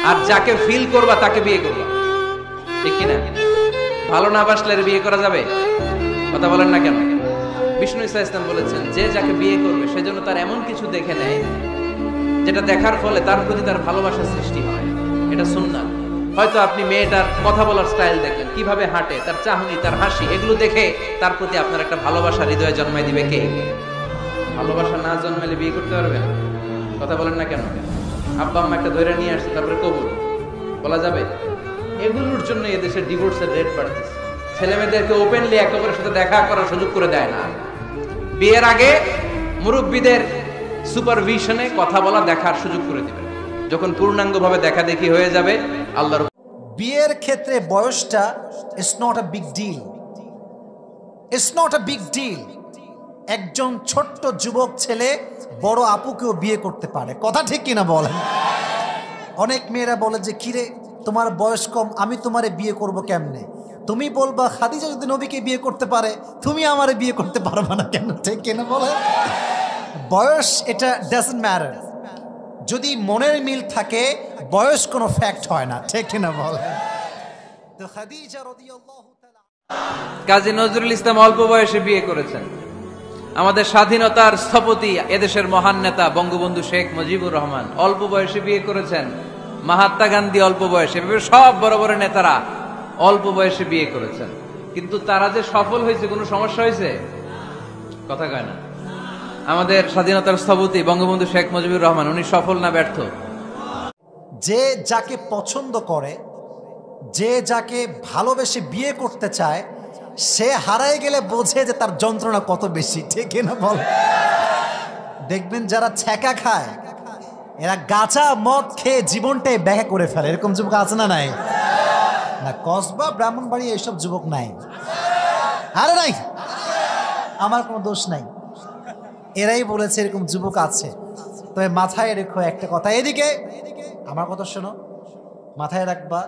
আর যাকে ফিল করবা তাকে বিয়ে করবা, ঠিক কিনা? ভালো না বাসলে বিয়ে করা যাবে? কথা বলেন না কেন? বিষ্ণু ইসা ইসলাম বলেছেন, যে যাকে বিয়ে করবে সেজন্য তার এমন কিছু দেখে নেয় যেটা দেখার ফলে তার প্রতি তার ভালোবাসার সৃষ্টি হয়। এটা সুন্নাত। হয়তো আপনি মেয়েটার কথা বলার স্টাইল দেখলেন, কিভাবে হাঁটে, তার চাহনি, তার হাসি, এগুলো দেখে তার প্রতি আপনার একটা ভালোবাসা হৃদয়ে জন্মাই দিবে কে? ভালোবাসা না জন্মালে বিয়ে করতে পারবেন? কথা বলেন না কেন? আব্বা আম্মা একটা ধরে নিয়ে আসছে, তারপরে কবুল বলা যাবে? এগুলোর জন্য এদেশের ডিভোর্সের রেট বাড়তেছে। ছেলে মেয়েদেরকে ওপেনলি একে অপরের সাথে দেখা করার সুযোগ করে দেয় না। বিয়ের আগে মুরব্বীদের সুপারভিশনে কথা বলা, দেখার সুযোগ করে দিবেন। যখন পূর্ণাঙ্গভাবে দেখা দেখি হয়ে যাবে, আল্লাহর বিয়ের ক্ষেত্রে বয়সটা it's not a big deal, it's not a big deal. একজন ছোট্ট যুবক ছেলে বড় আপুকেও বিয়ে করতে পারে, কথা ঠিক কিনা বলেন? অনেক মেয়েরা বলে যে কিরে তোমার বয়স কম, আমি তোমারে বিয়ে করব কেমনে? তুমি বলবা খাদিজা যদি নবীকে বিয়ে করতে পারে, তুমি আমারে বিয়ে করতে পারবা না কেন? ঠিক কিনা বলে? বয়স এটা ডাজন্ট ম্যাটার। যদি মনের মিল থাকে বয়স কোনো ফ্যাক্ট হয় না, ঠিক কিনা বলে? তো খাদিজা রাদিয়াল্লাহু তাআলা। কাজী নজরুল ইসলাম অল্প বয়সে বিয়ে করেছেন। আমাদের স্বাধীনতার স্থপতি, এদেশের মহান নেতা বঙ্গবন্ধু শেখ মুজিবুর রহমান অল্প বয়সে বিয়ে করেছেন। মহাত্মা গান্ধী অল্প বয়সে, সব বড় বড় নেতারা অল্প বয়সে বিয়ে করেছেন। কিন্তু তারা যে সফল হয়েছে, কোনো সমস্যা হয়েছে? কথা কয় না। আমাদের স্বাধীনতার স্থপতি বঙ্গবন্ধু শেখ মুজিবুর রহমান, উনি সফল না ব্যর্থ? যে যাকে পছন্দ করে, যে যাকে ভালোবেসে বিয়ে করতে চায়, সে হারায় গেলে বোঝে যে তার যন্ত্রণা কত বেশি, ঠিক না বল? দেখবেন যারা ছ্যাঁকা খায় এরা গাঁজা মদ খেয়ে জীবনটাই ব্যাখ্যা করে ফেলে। এরকম যুবক আছে না নাই? না, কসবা ব্রাহ্মণবাড়ি এইসব যুবক নাই? আরে নাই, আমার কোনো দোষ নাই, এরাই বলেছে এরকম যুবক আছে। তবে মাথায় রেখো একটা কথা, এদিকে আমার কথা শোনো, মাথায় রাখবা,